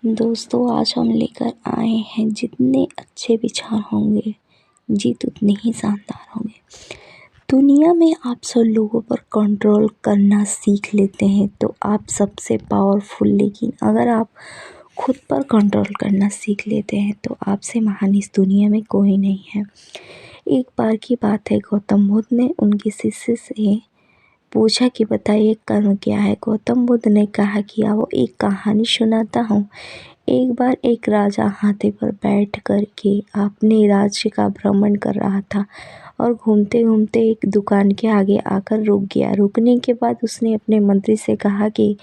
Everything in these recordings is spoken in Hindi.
दोस्तों, आज हम लेकर आए हैं जितने अच्छे विचार होंगे जीत उतनी ही शानदार होंगे। दुनिया में आप सब लोगों पर कंट्रोल करना सीख लेते हैं तो आप सबसे पावरफुल, लेकिन अगर आप खुद पर कंट्रोल करना सीख लेते हैं तो आपसे महान इस दुनिया में कोई नहीं है। एक बार की बात है, गौतम बुद्ध ने उनके शिष्य से पूछा कि बताइए कर्म क्या है। गौतम बुद्ध ने कहा कि आओ एक कहानी सुनाता हूँ। एक बार एक राजा हाथी पर बैठ कर के अपने राज्य का भ्रमण कर रहा था और घूमते घूमते एक दुकान के आगे आकर रुक गया। रुकने के बाद उसने अपने मंत्री से कहा कि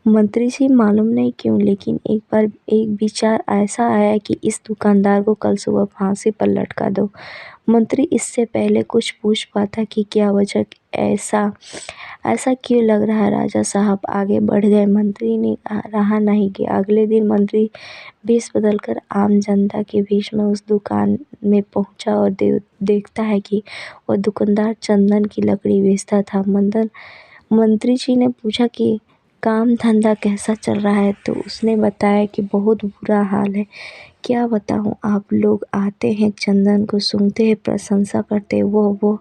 मंत्री जी, मालूम नहीं क्यों, लेकिन एक बार एक विचार ऐसा आया कि इस दुकानदार को कल सुबह फांसी पर लटका दो। मंत्री इससे पहले कुछ पूछ पाता कि क्या वजह, ऐसा ऐसा क्यों लग रहा है। राजा साहब आगे बढ़ गए। मंत्री ने रहा नहीं कि अगले दिन मंत्री भेष बदलकर आम जनता के बीच में उस दुकान में पहुंचा और देखता है कि वह दुकानदार चंदन की लकड़ी बेचता था। मंत्री जी ने पूछा कि काम धंधा कैसा चल रहा है, तो उसने बताया कि बहुत बुरा हाल है। क्या बताऊं, आप लोग आते हैं, चंदन को सूंघते हैं, प्रशंसा करते हैं, वो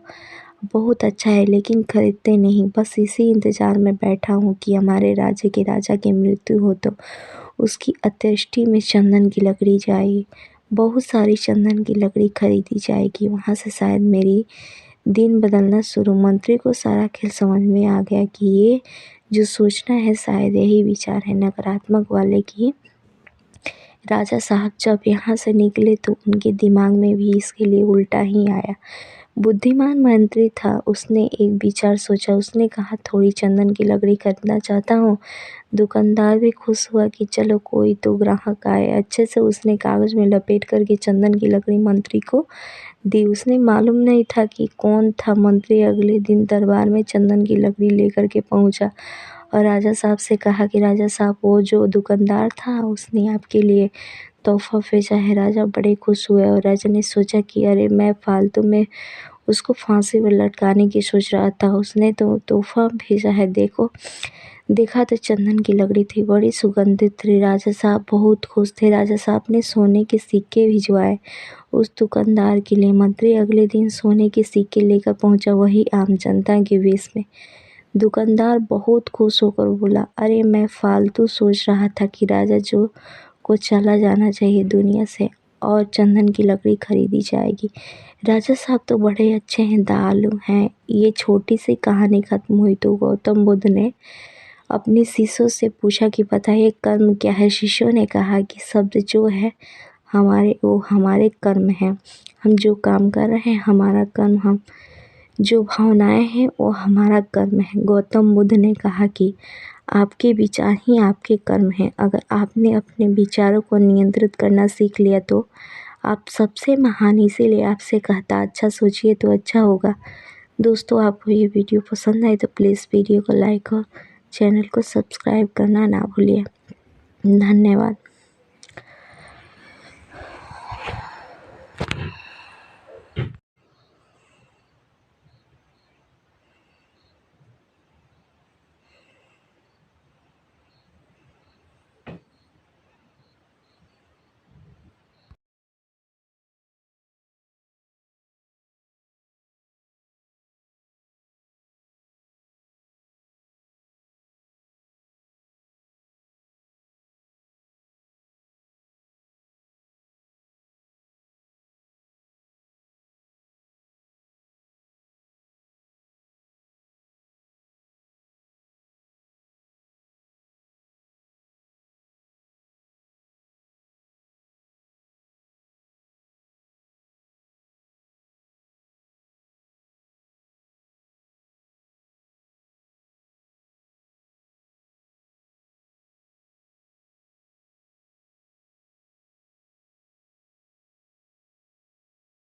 बहुत अच्छा है, लेकिन खरीदते नहीं। बस इसी इंतजार में बैठा हूँ कि हमारे राज्य के राजा की मृत्यु हो तो उसकी अंत्येष्टि में चंदन की लकड़ी जाएगी, बहुत सारी चंदन की लकड़ी खरीदी जाएगी, वहाँ से शायद मेरी दिन बदलना शुरू। मंत्री को सारा खेल समझ में आ गया कि ये जो सोचना है शायद यही विचार है नकारात्मक वाले की। राजा साहब जब यहाँ से निकले तो उनके दिमाग में भी इसके लिए उल्टा ही आया। बुद्धिमान मंत्री था, उसने एक विचार सोचा। उसने कहा, थोड़ी चंदन की लकड़ी खरीदना चाहता हूँ। दुकानदार भी खुश हुआ कि चलो कोई तो ग्राहक आए। अच्छे से उसने कागज़ में लपेट करके चंदन की लकड़ी मंत्री को दी। उसने मालूम नहीं था कि कौन था। मंत्री अगले दिन दरबार में चंदन की लकड़ी लेकर के पहुंचा और राजा साहब से कहा कि राजा साहब, वो जो दुकानदार था उसने आपके लिए तोहफा भेजा है। राजा बड़े खुश हुए और राजा ने सोचा कि अरे, मैं फालतू में उसको फांसी पर लटकाने की सोच रहा था, उसने तो तोहफा भेजा है। देखा तो चंदन की लकड़ी थी, बड़ी सुगंधित थी। राजा साहब बहुत खुश थे। राजा साहब ने सोने के सिक्के भिजवाए उस दुकानदार के लिए। मंत्री अगले दिन सोने के सिक्के लेकर पहुंचा, वही आम जनता के वेश में। दुकानदार बहुत खुश होकर बोला, अरे, मैं फालतू सोच रहा था कि राजा जो को चला जाना चाहिए दुनिया से और चंदन की लकड़ी खरीदी जाएगी। राजा साहब तो बड़े अच्छे हैं, दयालु हैं। ये छोटी सी कहानी खत्म हुई तो गौतम बुद्ध ने अपने शिष्यों से पूछा कि बताइए कर्म क्या है। शिष्यों ने कहा कि शब्द जो है वो हमारे कर्म हैं। हम जो काम कर रहे हैं हमारा कर्म, हम जो भावनाएं हैं वो हमारा कर्म है। गौतम बुद्ध ने कहा कि आपके विचार ही आपके कर्म हैं। अगर आपने अपने विचारों को नियंत्रित करना सीख लिया तो आप सबसे महान। इसीलिए आपसे कहता, अच्छा सोचिए तो अच्छा होगा। दोस्तों, आपको ये वीडियो पसंद आए तो प्लीज़ वीडियो को लाइक और चैनल को सब्सक्राइब करना ना भूलिए। धन्यवाद।